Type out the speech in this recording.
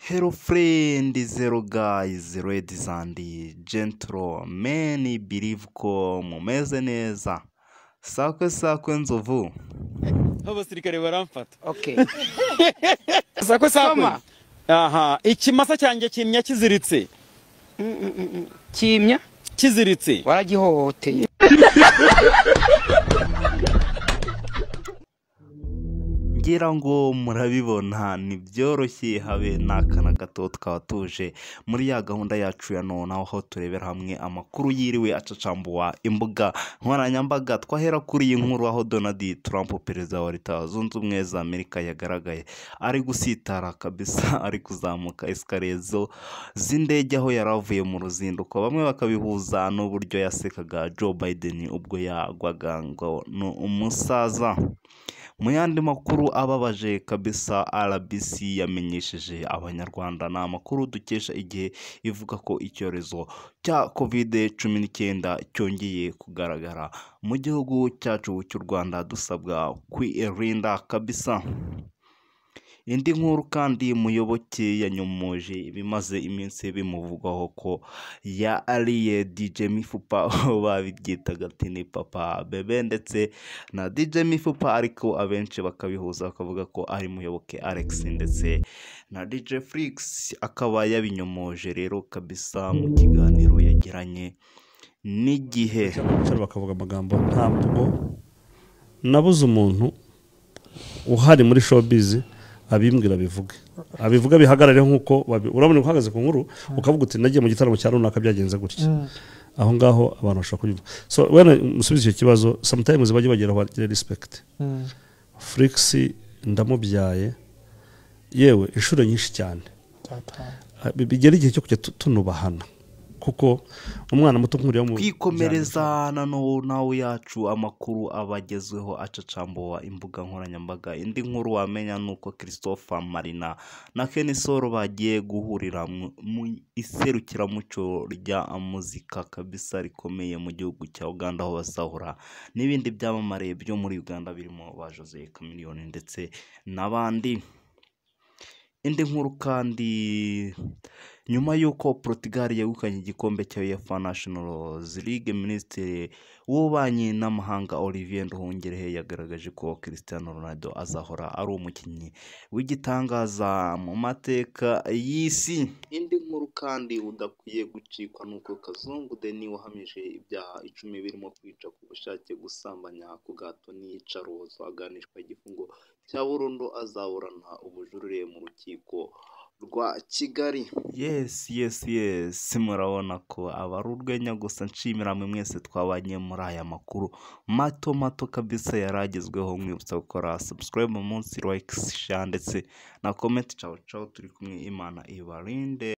Hello friends, hello guys, ladies and gentlemen, believe ko mumeze neza. Sakwe nzovu. Abasirikare baramfata. Okay. Sakwe. Soma. Aha, ikimasa cyanjye kimya kiziritse. Kimya Kiziritse. waragihohoteye. Ngira ngo murabibona ni byoroshye habe n'akana gato twaba tuje muri ya gahunda yacu ya none aho turebera hamwe amakuru yiriwe acacambuwa imbuga nkoranyambaga. Twahera kuri iyi nkuru aho Donald Trump perezida wa Leta Zunze Ubumwe za Amerika yagaragaye ari gusitara kabisa, ari kuzamuka escalator z'indege aho yaravuye mu ruzinduko. Bamwe bakabihuza n'uburyo yasekaga Joe Biden ubwo yagwaga ngo umusaza. Mu yandi makuru ababaje kabisa, RBC yamenyesheje abanyarwanda na makuru dukesha igihe ivuga ko icyorezo cya COVID-19 cyongeye kugaragara mu gihugu cyacu cy'u Rwanda, dusabwa kwirinda kabisa. Indi nkuru kandi Muyoboke yanyomoje ibimaze iminsi bimuvugwaho ko yariye DJ Mifupa babyitaga ati ni papa bebe ndetse na DJ Mifupa, ariko abenshi bakabihuza bakavuga ko ari Muyoboke Alex ndetse na DJ Flix akaba yabinyomoje rero kabisa mu kiganiro yagiranye n'igihe. Bakavuga amagambo ntabwo nabuze umuntu uhari muri showbiz abimbwira abivuga bihagarare nkuko urabona uhagaze ku nkuru ukavuga uti nagiye mu gitaramo cya runaka byagenze gutya. Aho ngaho abantu bashaka kubivuga. So wena musubize icyo kibazo, sometimes bajye bageraho bagire respect. Flix ndamubyaye yewe inshuro nyinshi cyane, bigera igihe cyo kujya tunubahana kuko umwana muto nkuriya mu kwikomereza nawe yacu amakuru abagezweho acacambuwa imbuga nkoranyambaga. Indi nkuru wamenya nuko Christopher Marina na Kenisoro bagiye guhurira mu iserukiramuco rya muzika kabisa rikomeye mu gihugu cya Uganda, aho basahura n'ibindi byamamare byo muri Uganda birimo ba Jose Chameleone ndetse n'abandi. Indi nkuru kandi nyuma y'uko Portugal yegukanye igikombe cya UEFA Nations League, Minisitiri w'ububanyi n'amahanga Olivier Nduhungirehe yagaragaje ko Cristiano Ronaldo azahora ari umukinnyi w'igitangaza mu mateka y'isi. Indi nkuru kandi udakwiye gucikwa nuko Kazungu Denis wahamije ibyaha 10 birimo kwica ku bushake, gusambanya ku gahato n'iyicarubozo, aganishwa igifungo cya burundu, azaburana ubujurire mu rukiko rwa Kigali. Yes, murabona ko abari urwenya gusa. Nshimira mwe mwese twabanye muri aya makuru mato kabisa yaragezweho. Mwibutsa gukora subscribe munsi, like, share ndetse na comment. Ciao turi kumwe, Imana ibarinde.